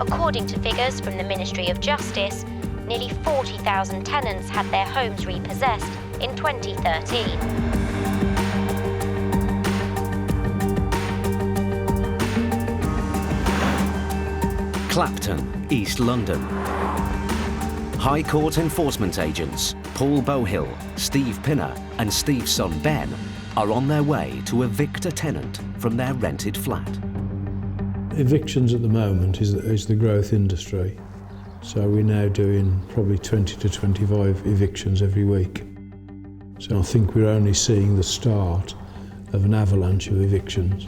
According to figures from the Ministry of Justice, nearly 40,000 tenants had their homes repossessed in 2013. Clapton, East London. High Court enforcement agents Paul Bohill, Steve Pinner and Steve's son Ben are on their way to evict a tenant from their rented flat. Evictions at the moment is the growth industry. So we're now doing probably 20 to 25 evictions every week. So I think we're only seeing the start of an avalanche of evictions.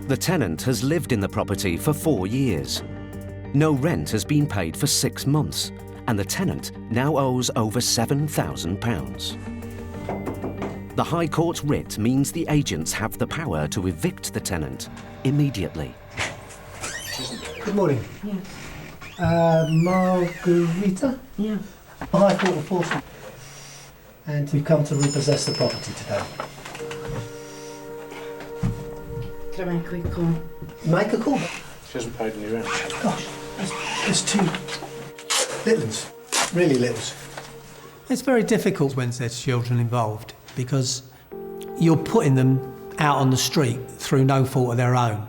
The tenant has lived in the property for 4 years. No rent has been paid for 6 months, and the tenant now owes over £7,000. The High Court writ means the agents have the power to evict the tenant immediately. Good morning. Yes. Margarita? Yeah. High Court enforcement. And we've come to repossess the property today. Can I make a quick call? Make a call. She hasn't paid any rent. Gosh, there's two little ones, really littles. It's very difficult when there's children involved because you're putting them out on the street through no fault of their own.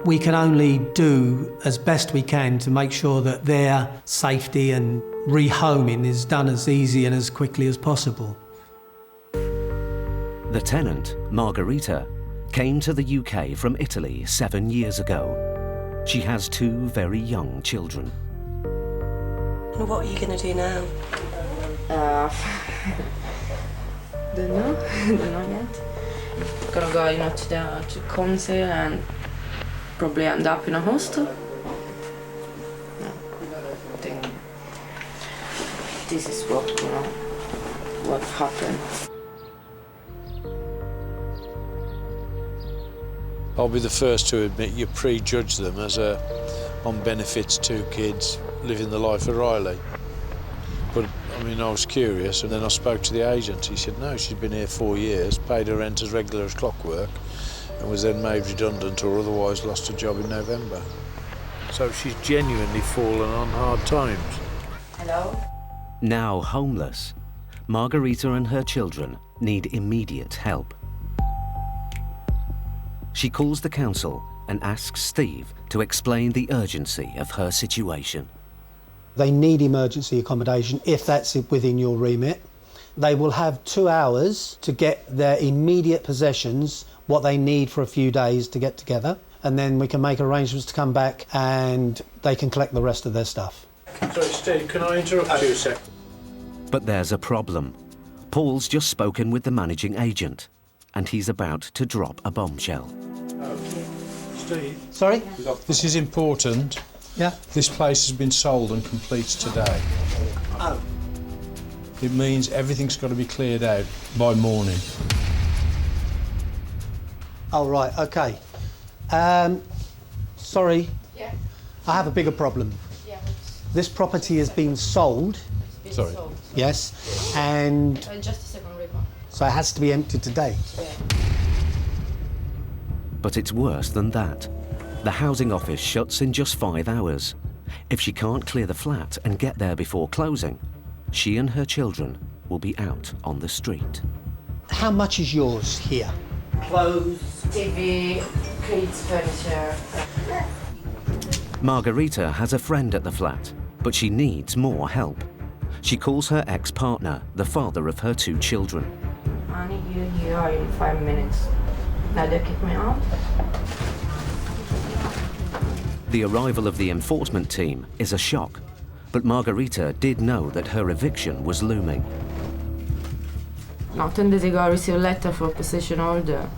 We can only do as best we can to make sure that their safety and rehoming is done as easy and as quickly as possible. The tenant, Margarita, came to the UK from Italy 7 years ago. She has 2 very young children. And what are you going to do now? Don't know. Don't know yet. Gonna go, to council and probably end up in a hostel. No, I think this is what happened. I'll be the first to admit you prejudge them as on benefits, 2 kids, living the life of Riley. But, I was curious, and then I spoke to the agent. He said, no, she's been here 4 years, paid her rent as regular as clockwork, and was then made redundant or otherwise lost her job in November. So she's genuinely fallen on hard times. Hello? Now homeless, Margarita and her children need immediate help. She calls the council and asks Steve to explain the urgency of her situation. They need emergency accommodation if that's within your remit. They will have 2 hours to get their immediate possessions, what they need for a few days to get together, and then we can make arrangements to come back and they can collect the rest of their stuff. Sorry, Steve, can I interrupt you a sec? But there's a problem. Paul's just spoken with the managing agent, and he's about to drop a bombshell. Steve? Sorry? This is important. Yeah? This place has been sold and completes today. Oh. It means everything's got to be cleared out by morning. Oh, right, OK. Sorry. Yeah. I have a bigger problem. Yeah. This property has been sold. Sorry. Sold. Yes, and Just a second, Rico. so it has to be emptied today. Yeah. But it's worse than that. The housing office shuts in just 5 hours. If she can't clear the flat and get there before closing, she and her children will be out on the street. How much is yours here? Clothes, TV, kids, furniture. Margarita has a friend at the flat, but she needs more help. She calls her ex-partner, the father of her 2 children. I need you here in 5 minutes. Now they kick me out. The arrival of the enforcement team is a shock, but Margarita did know that her eviction was looming. Now, 10 days ago, I received a letter for possession order,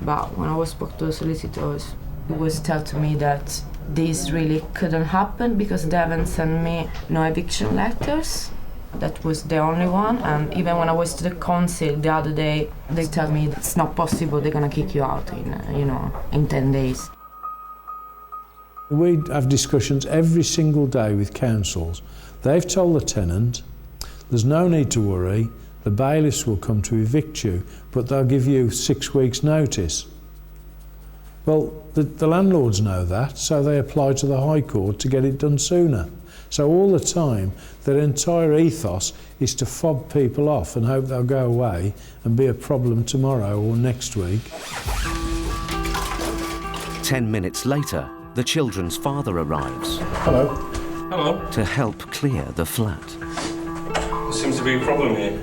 but when I spoke to the solicitors, it was told to me that this really couldn't happen because they haven't sent me no eviction letters. That was the only one, and even when I was to the council the other day, they tell me it's not possible, they're gonna kick you out in 10 days. We have discussions every single day with councils. They've told the tenant, there's no need to worry, the bailiffs will come to evict you, but they'll give you 6 weeks' notice. Well, the landlords know that, so they apply to the High Court to get it done sooner. So all the time, their entire ethos is to fob people off and hope they'll go away and be a problem tomorrow or next week. 10 minutes later, the children's father arrives. Hello. Hello. To help clear the flat. There seems to be a problem here.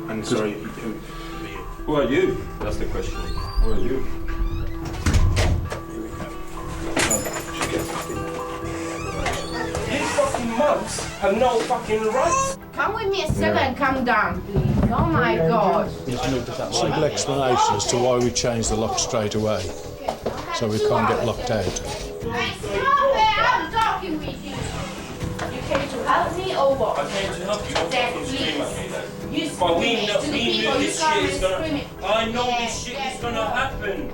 I'm sorry, Who are you? That's the question. Who are you? These fucking mugs have no fucking rights. Come with me a second and calm down, please. Oh my God. Simple explanation as to why we changed the lock straight away, so we can't get locked out. Hey, stop it! I'm talking with you. You came to help me or what? I came to help you. Don't Then fucking scream at me please. then. You But we scream know, to the we people, knew you this come shit is and gonna. scream it. I know Yeah, this shit yeah. is gonna happen.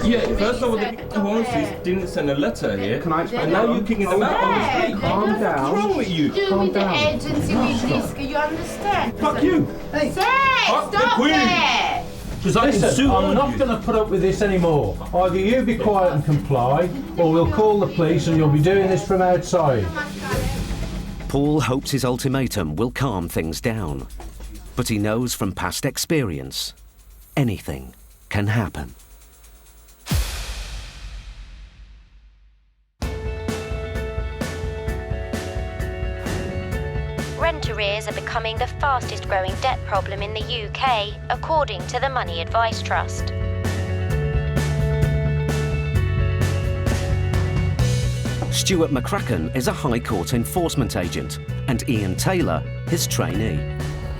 Yeah, first of all, the Home Office didn't send a letter here. Can I explain? And now you're kicking them out on the street. Calm down. What's wrong with you? Do with the agency with this, you understand? Fuck you. Say, Fuck the stop Queen. it! Because I can sue I'm all not you. going to put up with this anymore. Either you be quiet and comply, or we'll call the police and you'll be doing this from outside. Paul hopes his ultimatum will calm things down. But he knows from past experience, anything can happen. Rent arrears are becoming the fastest growing debt problem in the UK, according to the Money Advice Trust. Stuart McCracken is a High Court enforcement agent, and Ian Taylor, his trainee.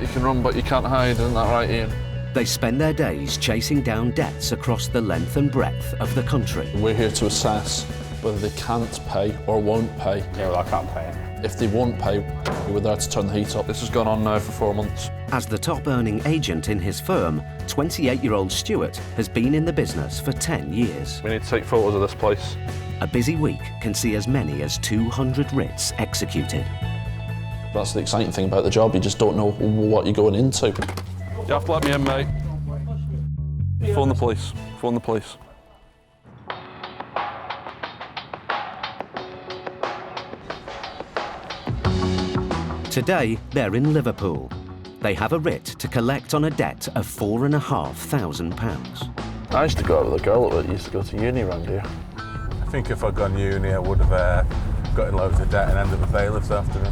You can run, but you can't hide, isn't that right, Ian? They spend their days chasing down debts across the length and breadth of the country. We're here to assess whether they can't pay or won't pay. Yeah, well, I can't pay it. If they won't pay, we're there to turn the heat up. This has gone on now for 4 months. As the top-earning agent in his firm, 28-year-old Stuart has been in the business for 10 years. We need to take photos of this place. A busy week can see as many as 200 writs executed. That's the exciting thing about the job. You just don't know what you're going into. You have to let me in, mate. Phone the police. Phone the police. Today, they're in Liverpool. They have a writ to collect on a debt of £4,500. I used to go out with a girl that used to go to uni around here. I think if I'd gone uni, I would have got in loads of debt and ended up with bailiffs after me.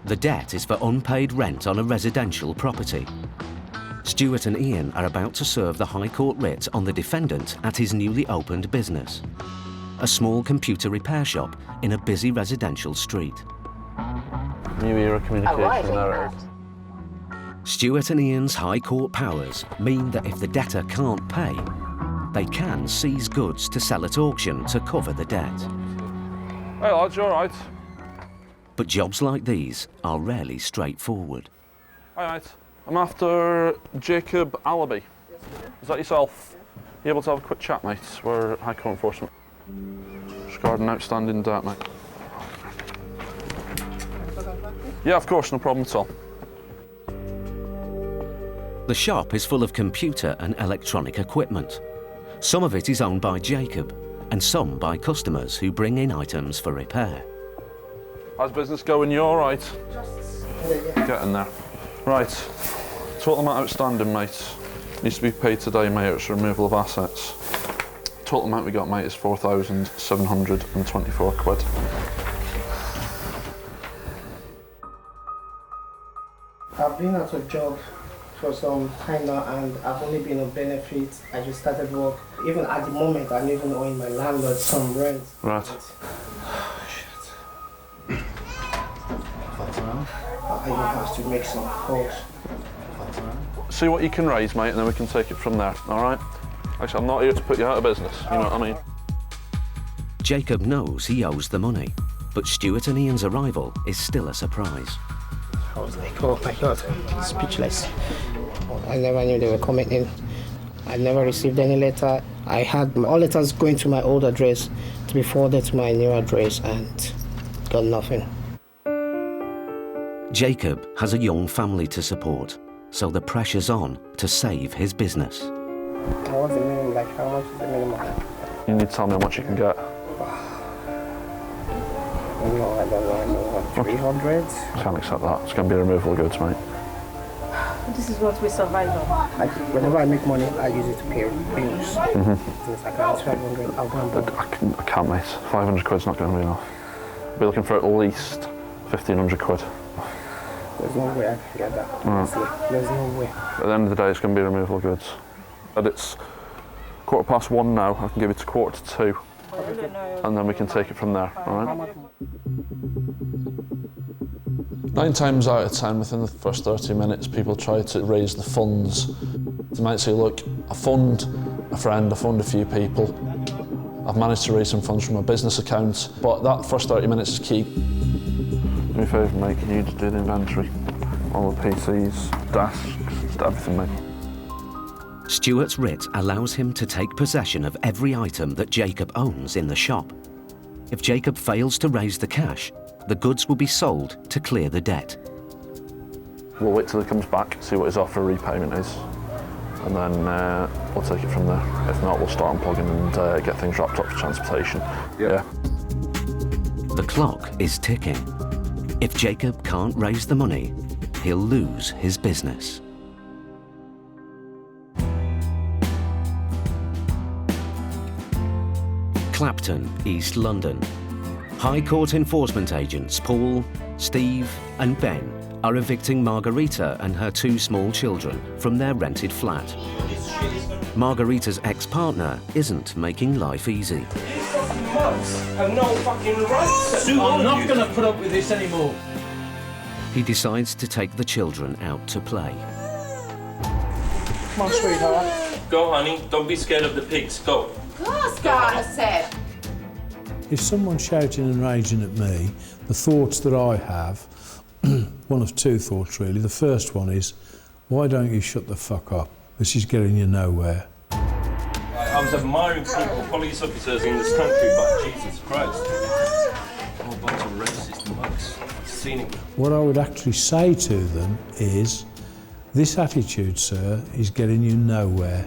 The debt is for unpaid rent on a residential property. Stuart and Ian are about to serve the High Court writ on the defendant at his newly opened business, a small computer repair shop in a busy residential street. New era communication error. Stuart and Ian's High Court powers mean that if the debtor can't pay, they can seize goods to sell at auction to cover the debt. Hey lads, you alright? But jobs like these are rarely straightforward. Alright. I'm after Jacob Allaby. Is that yourself? You able to have a quick chat, mate? We're High Court enforcement. Regarding outstanding debt, mate. Yeah, of course, no problem at all. The shop is full of computer and electronic equipment. Some of it is owned by Jacob, and some by customers who bring in items for repair. How's business going? You all right? Getting there. Right. Total amount outstanding, mate. Needs to be paid today, mate. It's removal of assets. Total amount we got, mate, is 4,724 quid. I've been at a job for some time now and I've only been on benefits. I just started work. Even at the moment, I'm even owing my landlord some rent. Right. I even have to make some calls. See what you can raise, mate, and then we can take it from there, all right? Actually, I'm not here to put you out of business, you know what I mean? Jacob knows he owes the money, but Stuart and Ian's arrival is still a surprise. I was like, oh my God, speechless. I never knew they were coming in. I never received any letter. I had all letters going to my old address to be forwarded to my new address and got nothing. Jacob has a young family to support, so the pressure's on to save his business. What's the minimum? Like, how much is the minimum? You need to tell me how much you can get. No, I don't know. 300? I can't accept that. It's going to be removal of goods, mate. This is what we survive on. Whenever I make money, I use it to pay bills. Since I can't 500, I'll go and I can't, mate. 500 quid's not going to be enough. I'll be looking for at least 1,500 quid. There's no way I can get that, honestly. There's no way. At the end of the day, it's going to be removal of goods. And it's 1:15 now. I can give it to 1:45, and then we can take it from there, all right? 9 times out of 10, within the first 30 minutes, people try to raise the funds. They might say, look, I fund a friend, I fund a few people. I've managed to raise some funds from a business account, but that first 30 minutes is key. Do me a favour, mate, can you just do the inventory? All the PCs, desks, everything, mate. Stuart's writ allows him to take possession of every item that Jacob owns in the shop. If Jacob fails to raise the cash, the goods will be sold to clear the debt. We'll wait till he comes back, see what his offer repayment is, and then we'll take it from there. If not, we'll start unplugging and get things wrapped up for transportation. Yeah. The clock is ticking. If Jacob can't raise the money, he'll lose his business. Clapton, East London. High Court enforcement agents Paul, Steve and Ben are evicting Margarita and her 2 small children from their rented flat. Margarita's ex-partner isn't making life easy. These fucking mugs have no fucking rights. I'm not going to put up with this anymore. He decides to take the children out to play. Come on, sweetheart. Go, honey. Don't be scared of the pigs. Go. I said. If someone's shouting and raging at me, the thoughts that I have, one of 2 thoughts really. The first one is, why don't you shut the fuck up? This is getting you nowhere. I was admiring people, police officers in this country, but Jesus Christ. A whole bunch of racist mugs. Seen it. What I would actually say to them is, this attitude, sir, is getting you nowhere.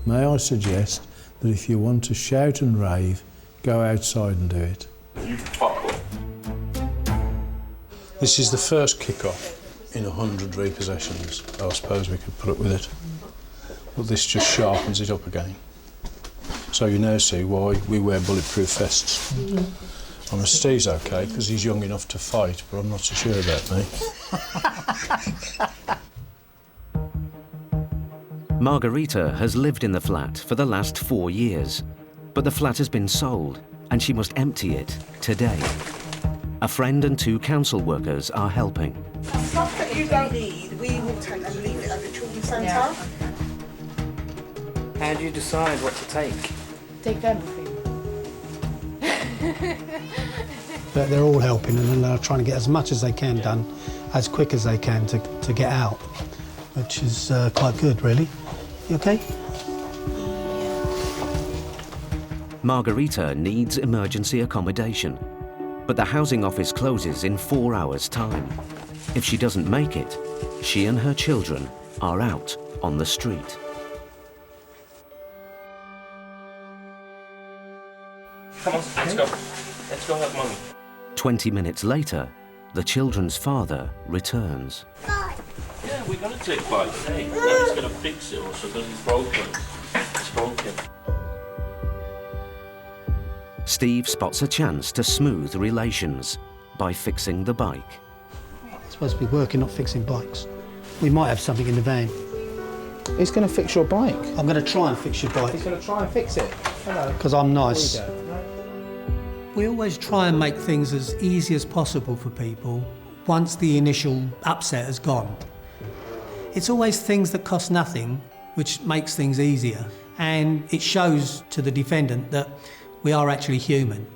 May I suggest that if you want to shout and rave, go outside and do it. You fuck up. This is the first kick-off in 100 repossessions. I suppose we could put up with it. But this just sharpens it up again. So you now see why we wear bulletproof vests. I mean, Steve's okay, because he's young enough to fight, but I'm not so sure about me. Margarita has lived in the flat for the last 4 years, but the flat has been sold and she must empty it today. A friend and 2 council workers are helping. Stuff that you don't need, we will take and leave it at the children's centre. Yeah. How do you decide what to take? Take everything. But they're all helping and they're trying to get as much as they can done as quick as they can to get out, which is quite good, really. You okay? Margarita needs emergency accommodation, but the housing office closes in 4 hours' time. If she doesn't make it, she and her children are out on the street. Come on, let's go. Let's go have money. 20 minutes later, the children's father returns. Yeah, we're gonna take bike. Hey, now he's gonna fix it also because it's broken. It's broken. Steve spots a chance to smooth relations by fixing the bike. It's supposed to be working, not fixing bikes. We might have something in the van. He's going to fix your bike? I'm going to try and fix your bike. He's going to try and fix it? Hello. Because I'm nice. We always try and make things as easy as possible for people once the initial upset has gone. It's always things that cost nothing, which makes things easier. And it shows to the defendant that we are actually human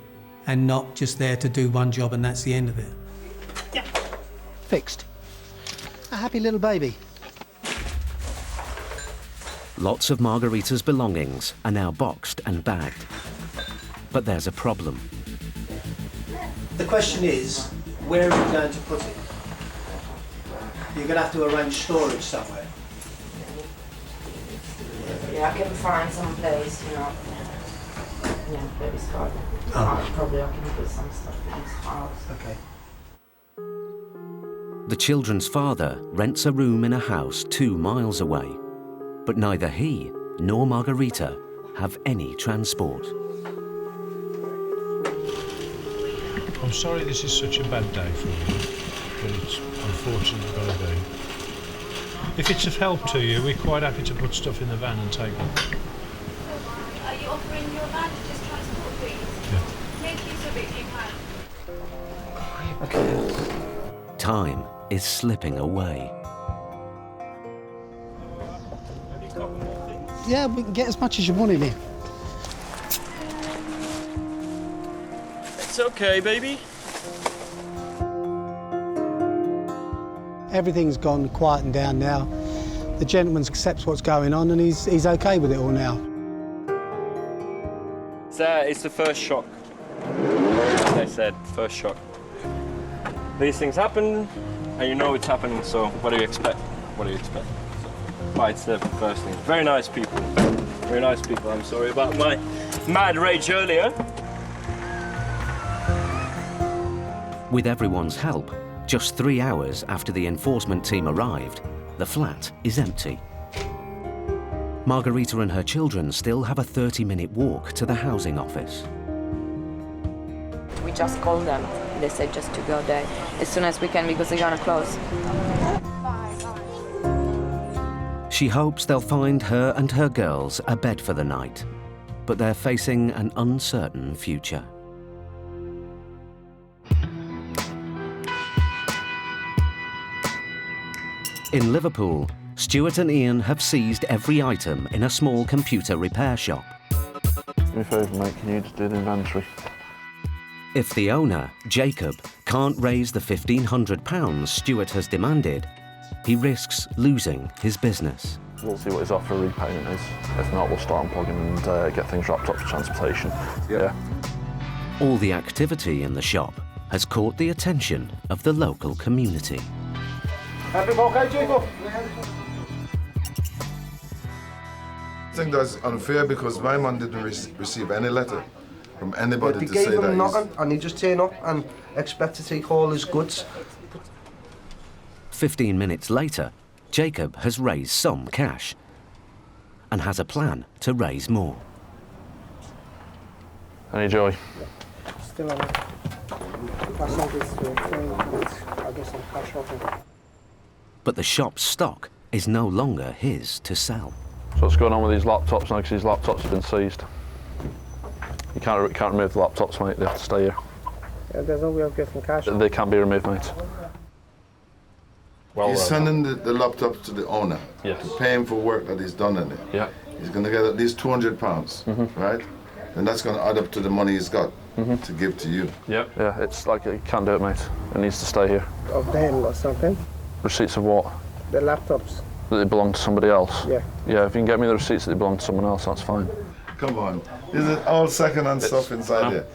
and not just there to do one job and that's the end of it. Yeah. Fixed. A happy little baby. Lots of Margarita's belongings are now boxed and bagged. But there's a problem. The question is, where are you going to put it? You're going to have to arrange storage somewhere. Yeah, I can find some place, you know. Yeah, baby's garden. Probably I can put some stuff in his house. Okay. The children's father rents a room in a house 2 miles away, but neither he nor Margarita have any transport. I'm sorry this is such a bad day for you, but it's unfortunately got to be. If it's of help to you, we're quite happy to put stuff in the van and take it. Are you offering your van to just transport, please? Yeah. Make use of it if you can. Okay. Time is slipping away. Yeah, we can get as much as you want in here. It's okay, baby. Everything's gone quiet and down now. The gentleman accepts what's going on and he's okay with it all now. It's the first shock. As I said, first shock. These things happen, and you know it's happening, so what do you expect? What do you expect? But it's the first thing. Very nice people. Very nice people. I'm sorry about my mad rage earlier. With everyone's help, just 3 hours after the enforcement team arrived, the flat is empty. Margarita and her children still have a 30-minute walk to the housing office. We just called them. They said just to go there as soon as we can because they're gonna close. She hopes they'll find her and her girls a bed for the night, but they're facing an uncertain future. In Liverpool, Stuart and Ian have seized every item in a small computer repair shop. Do me a favour, mate, can you just do the inventory? If the owner, Jacob, can't raise the £1,500 Stuart has demanded, he risks losing his business. We'll see what his offer of repayment is. If not, we'll start unplugging and get things wrapped up for transportation. Yeah. All the activity in the shop has caught the attention of the local community. Everything okay, Jacob? I think that's unfair because my man didn't receive any letter from anybody to say that. They gave him nothing and he just turned up and expect to take all his goods. 15 minutes later, Jacob has raised some cash and has a plan to raise more. Any joy? Still on it. If I send this to him, I'll get some cash off him. But the shop's stock is no longer his to sell. So what's going on with these laptops now, because these laptops have been seized? You can't remove the laptops, mate, they have to stay here. Yeah, there's no way of getting cash. They can't be removed, mate. Well, he's sending the laptop to the owner to pay him for work that he's done in it. Yeah. He's going to get at least £200, right? And that's going to add up to the money he's got to give to you. Yeah. Yeah, it's like, you can't do it, mate. It needs to stay here. Of them or something? Receipts of what? The laptops. That they belong to somebody else? Yeah. Yeah, if you can get me the receipts that they belong to someone else, that's fine. Come on. Is it all second-hand stuff inside here?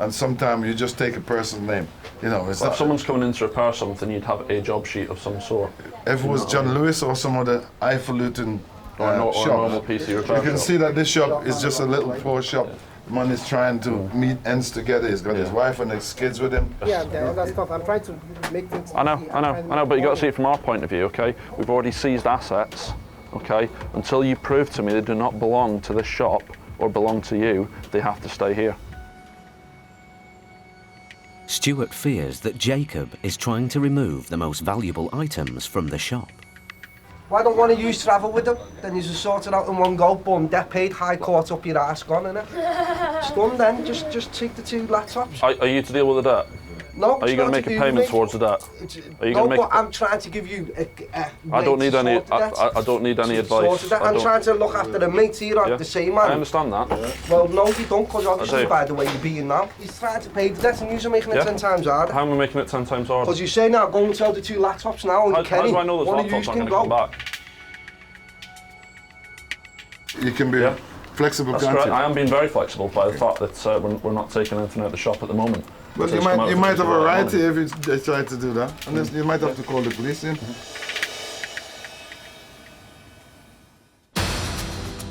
And sometimes you just take a person's name. You know, it's if someone's coming in to repair something, you'd have a job sheet of some sort. If it was John Lewis or some other highfalutin or shop, normal PC repair you can shop. see that this shop is just a little poor shop. The man is trying to meet ends together. He's got his wife and his kids with him. Yeah, the other stuff. I'm trying to make things. I know, but you got to see it from our point of view, okay? We've already seized assets, okay? Until you prove to me they do not belong to this shop or belong to you, they have to stay here. Stuart fears that Jacob is trying to remove the most valuable items from the shop. Why don't one of you travel with them? Then you just sort it out in one go, boom, debt paid, high court up your ass, gone, innit? It's done then, just take the 2 laptops. Are you to deal with the debt? No. Are you going to make a payment towards the debt? Are you no, going to make? But I'm trying to give you a I don't need any. I don't need any advice. I'm trying to look after the mates here at the same man. I understand that. Well, no, you don't, because obviously by the way you're being now. He's trying to pay the debt and you're making it 10 times harder. How am I making it 10 times harder? Because you say now, go and sell the 2 laptops now, and how do I know those laptops aren't going to come back? You can be flexible. That's correct. I am being very flexible by the fact that we're not taking anything out of the shop at the moment. But you might have a right here if they try to do that. And you might have to call the police in.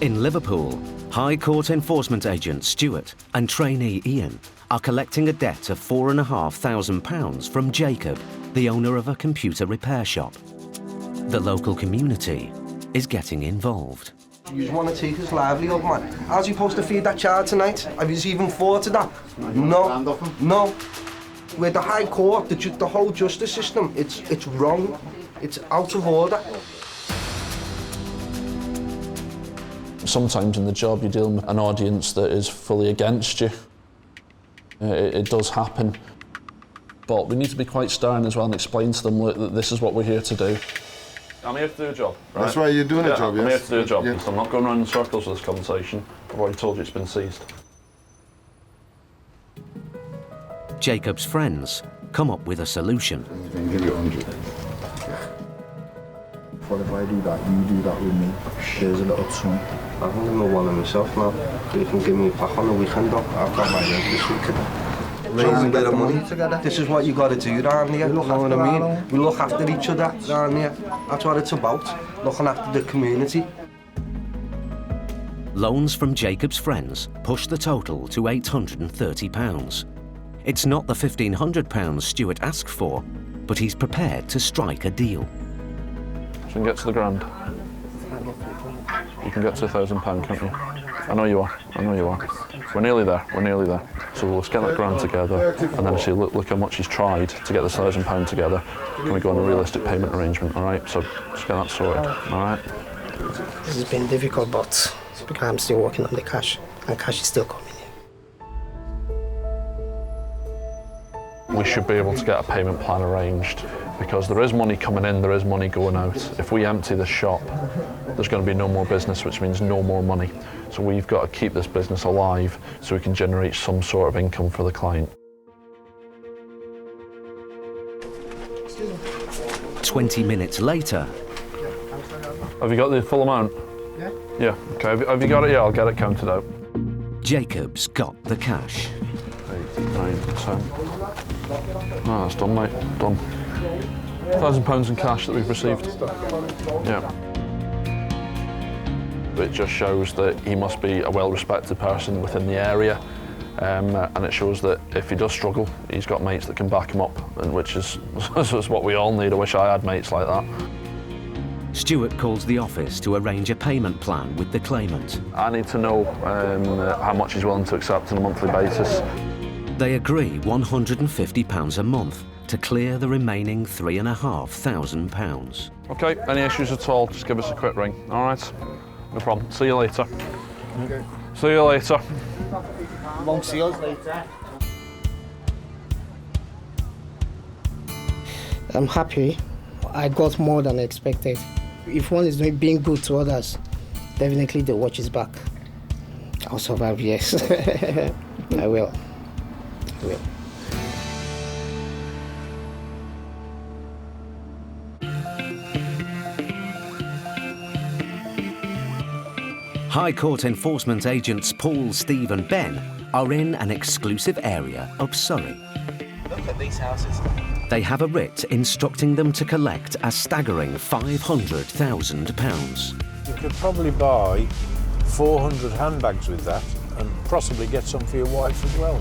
In Liverpool, High Court enforcement agent Stuart and trainee Ian are collecting a debt of £4,500 from Jacob, the owner of a computer repair shop. The local community is getting involved. You just want to take his livelihood, man. How's he supposed to feed that child tonight? Have you even thought of that? No. With the High Court, the whole justice system, it's wrong. It's out of order. Sometimes in the job you're dealing with an audience that is fully against you. It does happen. But we need to be quite stern as well and explain to them that this is what we're here to do. I'm here to do a job, right? That's right, you're doing a job, yes? I'm here to do a job, yes. I'm not going around in circles with this conversation. I've already told you it's been seized. Jacob's friends come up with a solution. I'm going to give you 100. What if I do that, you do that with me? There's a little sum. I can give him one of myself now. You can give me back on the weekend, though. I've got my rent this weekend. Raise a bit of money together. This is what you got to do down here, you know what I mean? We look after each other down here. That's what it's about, looking after the community. Loans from Jacob's friends push the total to £830. It's not the £1,500 Stuart asked for, but he's prepared to strike a deal. So we can get to the grand. You can get to £1,000, can't you? I know you are. We're nearly there. So let's get that grand together and then see, look how much he's tried to get this £1,000 together. Can we go on a realistic payment arrangement, all right? So let's get that sorted, all right? This has been difficult, but because I'm still working on the cash, and cash is still coming in. We should be able to get a payment plan arranged because there is money coming in, there is money going out. If we empty this shop, there's going to be no more business, which means no more money. So we've got to keep this business alive so we can generate some sort of income for the client. 20 minutes later. Have you got the full amount? Yeah, okay. Have you got it? Yeah, I'll get it counted out. Jacob's got the cash. 8, 9, 10. Oh, that's done, mate. Done. £1,000 in cash that we've received. Yeah. It just shows that he must be a well-respected person within the area, and it shows that if he does struggle, he's got mates that can back him up, and which is what we all need. I wish I had mates like that. Stuart calls the office to arrange a payment plan with the claimant. I need to know how much he's willing to accept on a monthly basis. They agree £150 a month to clear the remaining £3,500. Okay, any issues at all, just give us a quick ring, all right? No problem. See you later. Okay. See you later. Won't see us later. I'm happy. I got more than expected. If one is being good to others, definitely the watch is back. I'll survive, yes. I will. High Court enforcement agents Paul, Steve and Ben are in an exclusive area of Surrey. Look at these houses. They have a writ instructing them to collect a staggering £500,000. You could probably buy 400 handbags with that and possibly get some for your wife as well.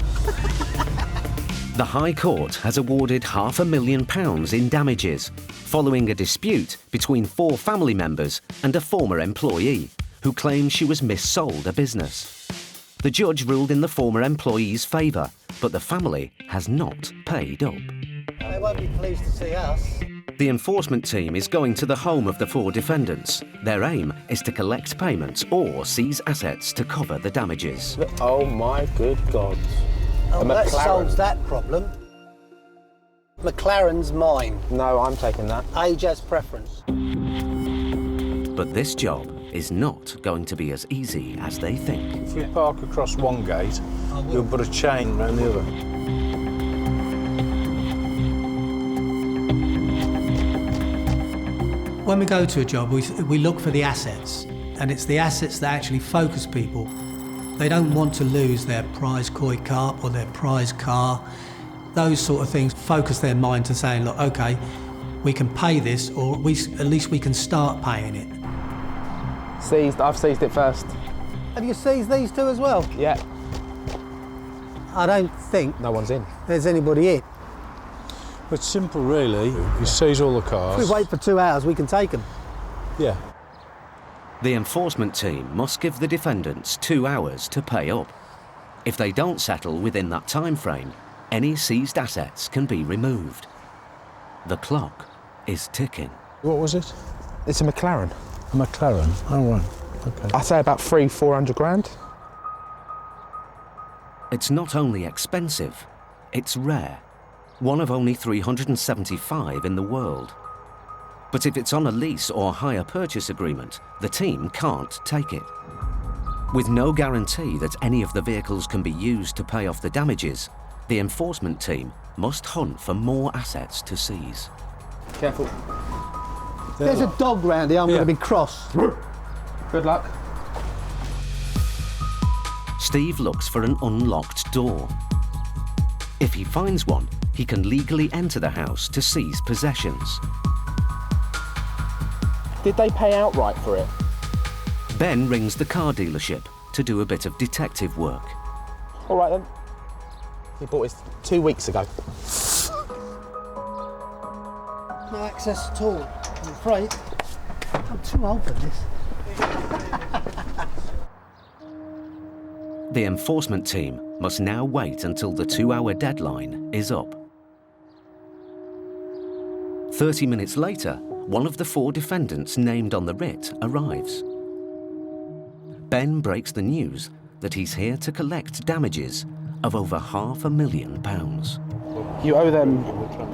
The High Court has awarded £500,000 in damages following a dispute between 4 family members and a former employee who claimed she was missold a business. The judge ruled in the former employee's favour, but the family has not paid up. They won't be pleased to see us. The enforcement team is going to the home of the 4 defendants. Their aim is to collect payments or seize assets to cover the damages. Oh my good God. Oh, that solves that problem. McLaren's mine. No, I'm taking that. Age as preference. But this job is not going to be as easy as they think. If we park across one gate, you'll put a chain around the other. When we go to a job, we look for the assets, and it's the assets that actually focus people. They don't want to lose their prize koi carp or their prize car. Those sort of things focus their mind to saying, look, OK, we can pay this, or at least we can start paying it. Seized. I've seized it first. Have you seized these two as well? Yeah. I don't think no one's in. There's anybody in. It's simple, really. You seize all the cars. If we wait for 2 hours, we can take them. Yeah. The enforcement team must give the defendants 2 hours to pay up. If they don't settle within that time frame, any seized assets can be removed. The clock is ticking. What was it? It's a McLaren. A McLaren? Oh, right. Okay. I'd say about 300-400 grand. It's not only expensive, it's rare. One of only 375 in the world. But if it's on a lease or hire purchase agreement, the team can't take it. With no guarantee that any of the vehicles can be used to pay off the damages, the enforcement team must hunt for more assets to seize. Careful. There's a dog round here, I'm going to be cross. Good luck. Steve looks for an unlocked door. If he finds one, he can legally enter the house to seize possessions. Did they pay outright for it? Ben rings the car dealership to do a bit of detective work. All right then. He bought it 2 weeks ago. No access at all, I'm afraid. I'm too old for this. The enforcement team must now wait until the 2-hour deadline is up. 30 minutes later, one of the 4 defendants named on the writ arrives. Ben breaks the news that he's here to collect damages of over £500,000. You owe them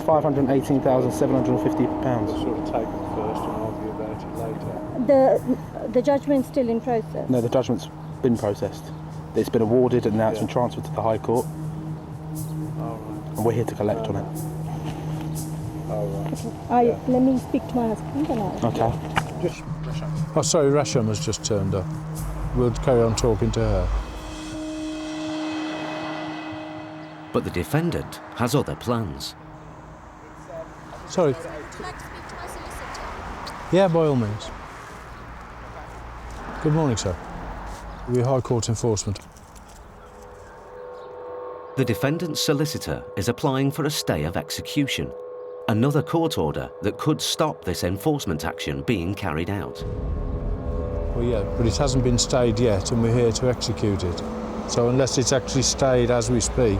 £518,750. Sort of take them first and argue about it later. The judgment's still in process? No, the judgment's been processed. It's been awarded and now it's been transferred to the High Court. And we're here to collect on it. Okay. Let me speak to my husband. Okay. Oh, sorry, Rasham has just turned up. We'll carry on talking to her. But the defendant has other plans. Sorry. Would you like to speak to my solicitor? Yeah, by all means. Good morning, sir. We're High Court enforcement. The defendant's solicitor is applying for a stay of execution, another court order that could stop this enforcement action being carried out. Well, yeah, but it hasn't been stayed yet, and we're here to execute it. So unless it's actually stayed as we speak.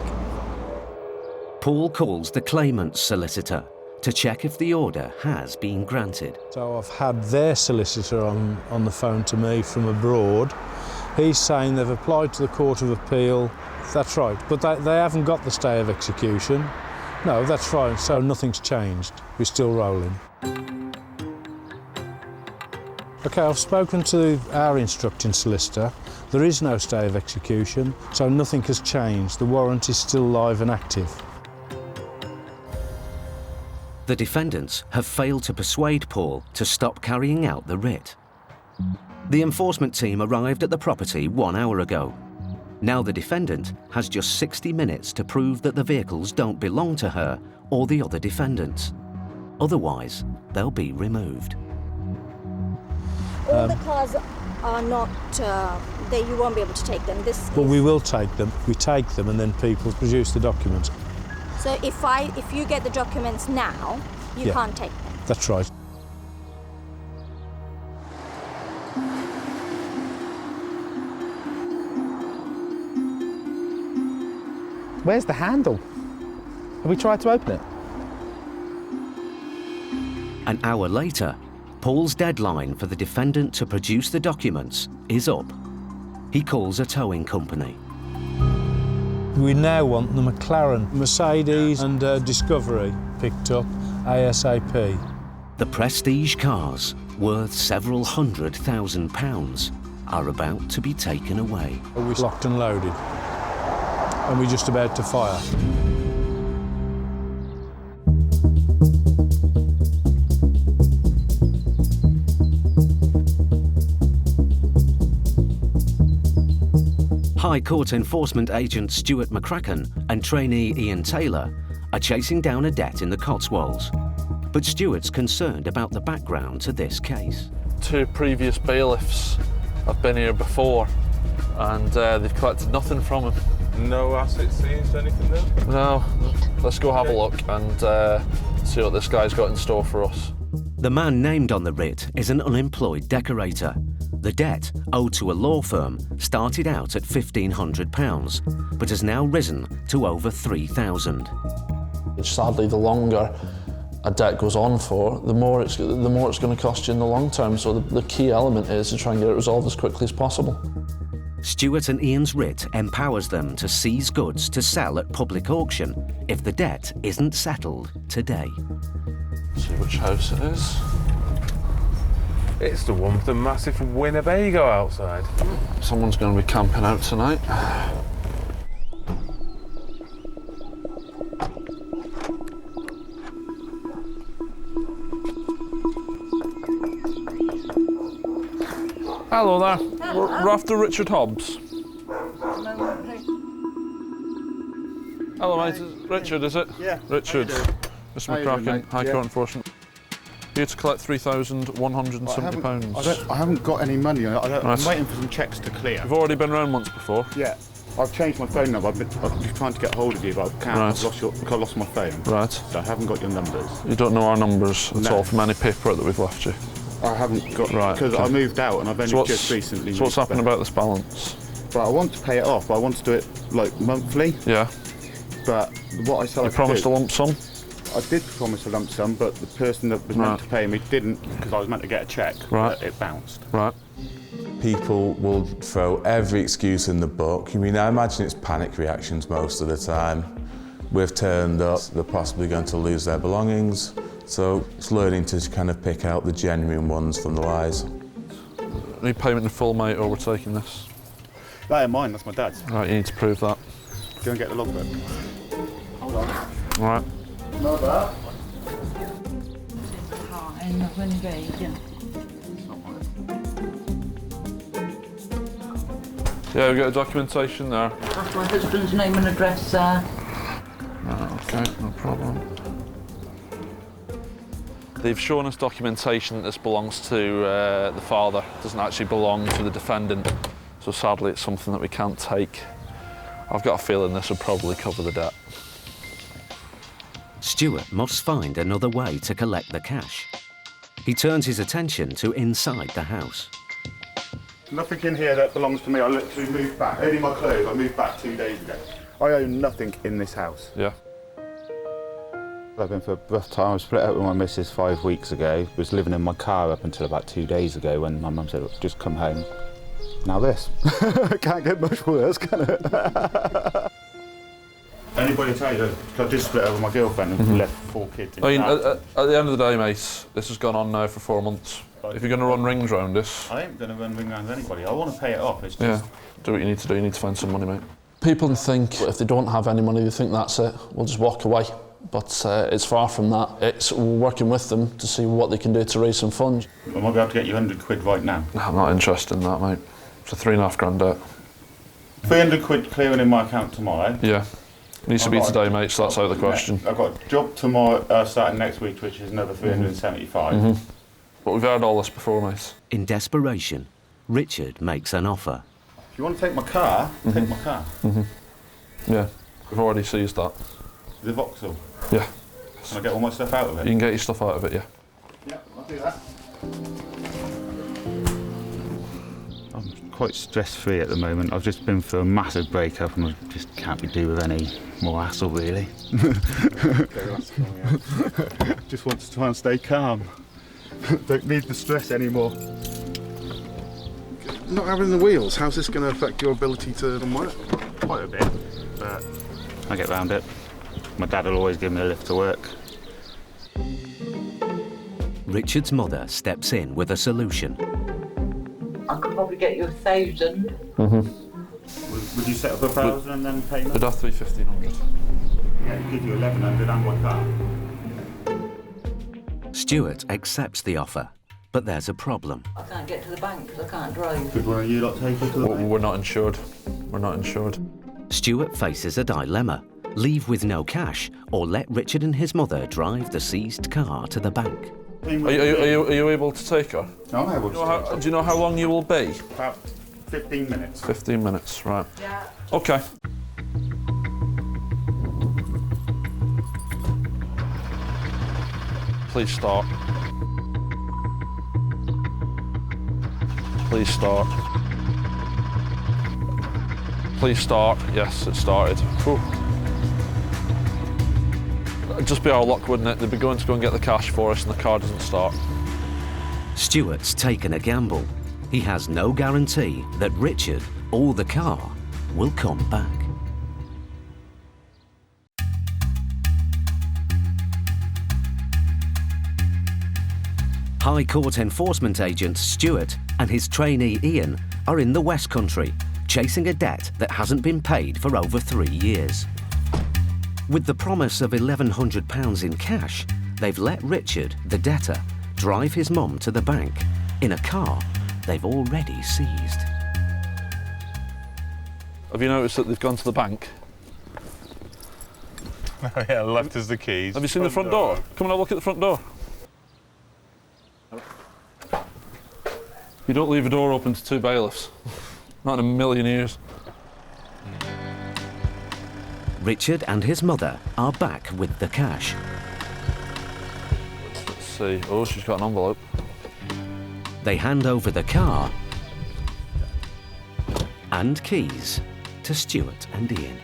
Paul calls the claimant's solicitor to check if the order has been granted. So I've had their solicitor on the phone to me from abroad. He's saying they've applied to the Court of Appeal. That's right, but they haven't got the stay of execution. No, that's fine, so nothing's changed. We're still rolling. OK, I've spoken to our instructing solicitor. There is no stay of execution, so nothing has changed. The warrant is still live and active. The defendants have failed to persuade Paul to stop carrying out the writ. The enforcement team arrived at the property 1 hour ago. Now the defendant has just 60 minutes to prove that the vehicles don't belong to her or the other defendants. Otherwise, they'll be removed. All the cars are not, you won't be able to take them. Well, we will take them. We take them and then people produce the documents. So if you get the documents now, you can't take them. That's right. Where's the handle? Have we tried to open it? An hour later, Paul's deadline for the defendant to produce the documents is up. He calls a towing company. We now want the McLaren, Mercedes and Discovery picked up ASAP. The prestige cars, worth several £100,000, are about to be taken away. We're locked and loaded, and we're just about to fire. High Court enforcement agent Stuart McCracken and trainee Ian Taylor are chasing down a debt in the Cotswolds. But Stuart's concerned about the background to this case. 2 previous bailiffs have been here before, and they've collected nothing from him. No assets seized, anything there? No. Let's go have a look and see what this guy's got in store for us. The man named on the writ is an unemployed decorator. The debt owed to a law firm started out at £1,500, but has now risen to over £3,000. Sadly, the longer a debt goes on for, the more it's going to cost you in the long term. So the key element is to try and get it resolved as quickly as possible. Stuart and Ian's writ empowers them to seize goods to sell at public auction if the debt isn't settled today. See which house it is. It's the one with the massive Winnebago outside. Someone's going to be camping out tonight. Hello there. We're after Richard Hobbs. Hello, mate. Richard, is it? Yeah. Richard. Mr. McCracken, High Court Enforcement. Here to collect £3,170. I haven't got any money. I'm Right. waiting for some checks to clear. You've already been round once before? Yeah. I've changed my phone number. I've been trying to get hold of you, but I can't. Right. I've lost my phone. Right. So I haven't got your numbers. You don't know our numbers at No. all from any paperwork that we've left you? I haven't got, Right. because I moved out and I've only just recently So what's moved happening back. about this balance? But I want to pay it off, but I want to do it like monthly. Yeah. But what I said You promised a lump sum? I did promise a lump sum, but the person that was meant to pay me didn't, because I was meant to get a cheque, but it bounced. Right. People will throw every excuse in the book. I mean, I imagine it's panic reactions most of the time. We've turned up, they're possibly going to lose their belongings. So it's learning to kind of pick out the genuine ones from the lies. Need payment in full, mate, or we're taking this? That ain't mine, that's my dad's. Right, you need to prove that. Go and get the logbook. Hold on. All right. Not that. Yeah, we've got documentation there. That's my husband's name and address there. Okay, no problem. They've shown us documentation that this belongs to the father. It doesn't actually belong to the defendant. So sadly, it's something that we can't take. I've got a feeling this will probably cover the debt. Stuart must find another way to collect the cash. He turns his attention to inside the house. Nothing in here that belongs to me. I literally moved back. Only my clothes. I moved back 2 days ago. I own nothing in this house. Yeah. I've been for a rough time. I split up with my missus 5 weeks ago. Was living in my car up until about 2 days ago when my mum said, "Look, just come home." Now this. Can't get much worse, can it? Anybody tell you that I just split up with my girlfriend and left 4 kids in I mean, the house? at the end of the day, mate, this has gone on now for 4 months. If you're going to run rings around this... I ain't going to run ring around anybody. I want to pay it off. It's just... Yeah, do what you need to do. You need to find some money, mate. People think if they don't have any money, they think that's it. We'll just walk away. But it's far from that. It's working with them to see what they can do to raise some funds. I might be able to get you 100 quid right now. I'm not interested in that, mate. It's a £3.5 debt. 300 quid clearing in my account tomorrow. Yeah. Needs to be today, mate, so that's out of the question. I've got a job tomorrow, starting next week, which is another 375. But we've heard all this before, mate. In desperation, Richard makes an offer. If you want to take my car, take my car. Yeah, we've already seized that. The Vauxhall. Yeah. Can I get all my stuff out of it? You can get your stuff out of it, yeah. Yeah, I'll do that. I'm quite stress-free at the moment. I've just been through a massive breakup and I just can't be doing with any more hassle, really. Just want to try and stay calm. Don't need the stress anymore. Not having the wheels, how's this going to affect your ability to work? Quite a bit, but I get round it. My dad will always give me a lift to work. Richard's mother steps in with a solution. I could probably get you 1,000. Would you set up 1,000 and then pay me? It'd have to be 1,500. Yeah, give you 1,100 and my car. Stuart accepts the offer, but there's a problem. I can't get to the bank because I can't drive. Could one of you lot take it to the bank? We're not insured. We're not insured. Stuart faces a dilemma. Leave with no cash or let Richard and his mother drive the seized car to the bank. Are you able to take her? I'm able to take her. Do you know how long you will be? About 15 minutes. 15 minutes, right. Yeah. Okay. Please start. Please start. Please start. Yes, it started. Whew. It'd just be our luck, wouldn't it? They'd be going to go and get the cash for us and the car doesn't start. Stuart's taken a gamble. He has no guarantee that Richard or the car will come back. High Court enforcement agent Stuart and his trainee Ian are in the West Country, chasing a debt that hasn't been paid for over 3 years. With the promise of £1,100 in cash, they've let Richard, the debtor, drive his mum to the bank in a car they've already seized. Have you noticed that they've gone to the bank? Oh yeah, left us the keys. Have you seen the front door? Come and have a look at the front door. You don't leave a door open to two bailiffs. Not in a million years. Richard and his mother are back with the cash. Let's see. Oh, she's got an envelope. They hand over the car and keys to Stuart and Ian.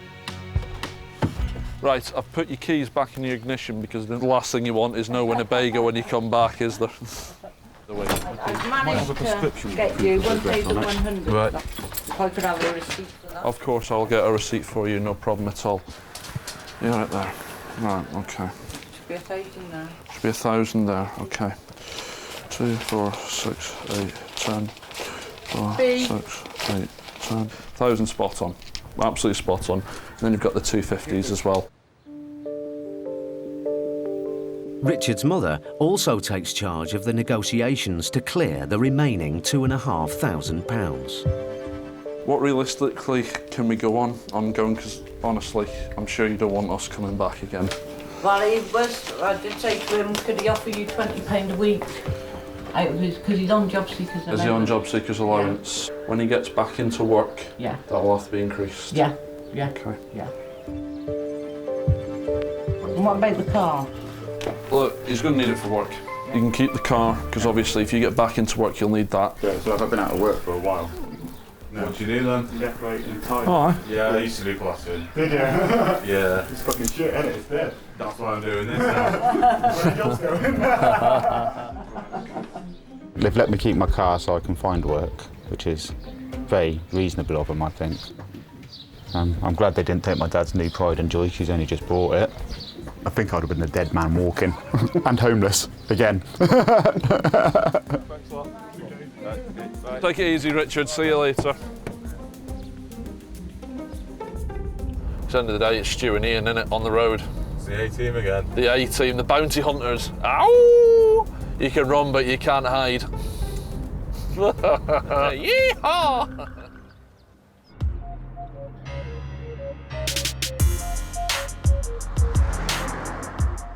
Right, I've put your keys back in your ignition because the last thing you want is no Winnebago when you come back, is there? I've managed to get you 1,100. Right. If I could have a receipt for that. Of course, I'll get a receipt for you, no problem at all. You're right there. Right, okay. Should be 1,000 there. Should be 1,000 there, okay. 2, 4, 6, 8, 10. 4, 6, 8, 10. 1,000 spot on. Absolutely spot on. And then you've got the 250s as well. Richard's mother also takes charge of the negotiations to clear the remaining £2,500. What realistically can we go on ongoing? Because honestly, I'm sure you don't want us coming back again. Well, I did say to him, could he offer you £20 a week? Because he's on job seekers allowance. Is he on job seekers allowance? Yeah. When he gets back into work, yeah, that'll have to be increased. Yeah, yeah. Okay. Yeah. And what about the car? Look, he's going to need it for work. You can keep the car, because obviously if you get back into work, you'll need that. Yeah, so I've been out of work for a while. No. What do you do then? Decorate and tie. Oh, yeah, I used to do plastering. Did you? Yeah. It's fucking shit, isn't it? It's dead. That's why I'm doing this now. Where the job's going? They've let me keep my car so I can find work, which is very reasonable of them, I think. I'm glad they didn't take my dad's new Pride and Joy, he's only just bought it. I think I'd have been a dead man walking. And homeless, again. Thanks a lot. Take it easy, Richard. See you later. At the end of the day, it's Stu and Ian, innit, on the road. It's the A-team again. The A-team, the bounty hunters. Ow! You can run, but you can't hide. Yeehaw!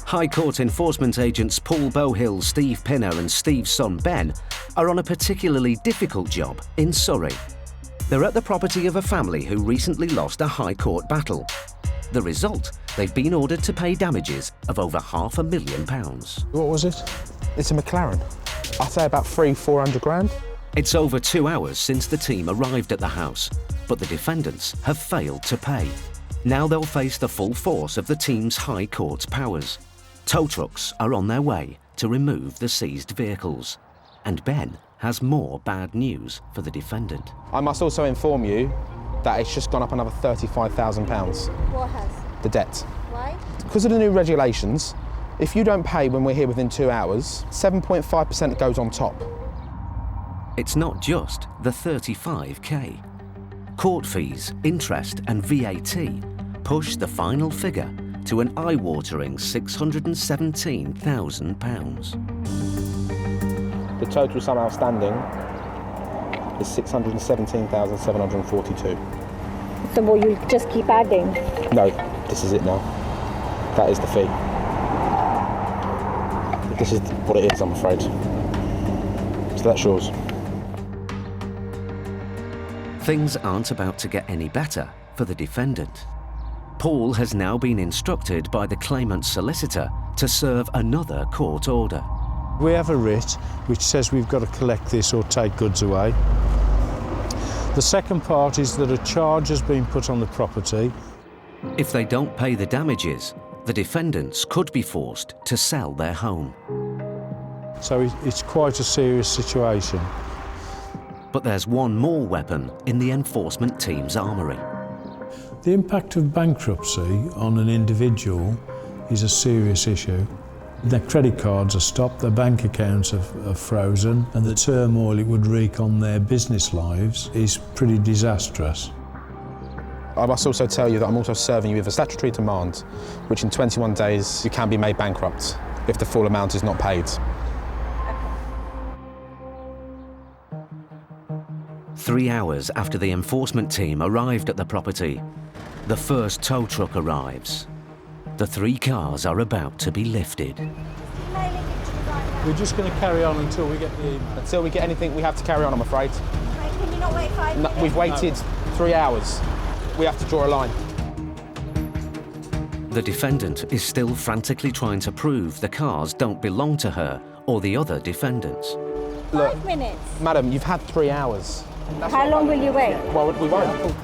High Court enforcement agents Paul Bowhill, Steve Pinner and Steve's son Ben are on a particularly difficult job in Surrey. They're at the property of a family who recently lost a High Court battle. The result, they've been ordered to pay damages of over £500,000. What was it? It's a McLaren. I'd say about 300-400 grand. It's over 2 hours since the team arrived at the house, but the defendants have failed to pay. Now they'll face the full force of the team's High Court's powers. Tow trucks are on their way to remove the seized vehicles. And Ben has more bad news for the defendant. I must also inform you that it's just gone up another £35,000. What has? The debt. Why? Because of the new regulations, if you don't pay when we're here within 2 hours, 7.5% goes on top. It's not just the 35k. Court fees, interest and VAT push the final figure to an eye-watering £617,000. The total sum outstanding is £617,742. So will you just keep adding? No, this is it now. That is the fee. This is what it is, I'm afraid. So that's yours. Things aren't about to get any better for the defendant. Paul has now been instructed by the claimant's solicitor to serve another court order. We have a writ which says we've got to collect this or take goods away. The second part is that a charge has been put on the property. If they don't pay the damages, the defendants could be forced to sell their home. So it's quite a serious situation. But there's one more weapon in the enforcement team's armoury. The impact of bankruptcy on an individual is a serious issue. Their credit cards are stopped, their bank accounts are frozen, and the turmoil it would wreak on their business lives is pretty disastrous. I must also tell you that I'm also serving you with a statutory demand, which in 21 days you can be made bankrupt if the full amount is not paid. 3 hours after the enforcement team arrived at the property, the first tow truck arrives. The 3 cars are about to be lifted. We're just going to carry on until we get the email. Until we get anything, we have to carry on, I'm afraid. Can you not wait 5 minutes? No, we've waited 3 hours. We have to draw a line. The defendant is still frantically trying to prove the cars don't belong to her or the other defendants. Look, 5 minutes. madam, you've had 3 hours. How long will you wait? Well, we won't.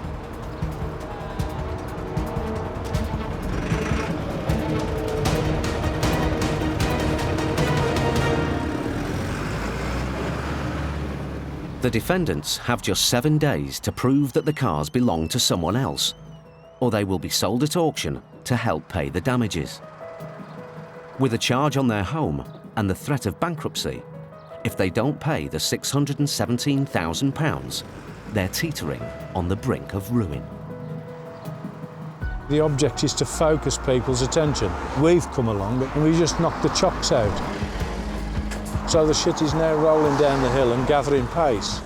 The defendants have just 7 days to prove that the cars belong to someone else, or they will be sold at auction to help pay the damages. With a charge on their home and the threat of bankruptcy, if they don't pay the £617,000, they're teetering on the brink of ruin. The object is to focus people's attention. We've come along and we just knocked the chocks out. So the shit is now rolling down the hill and gathering pace.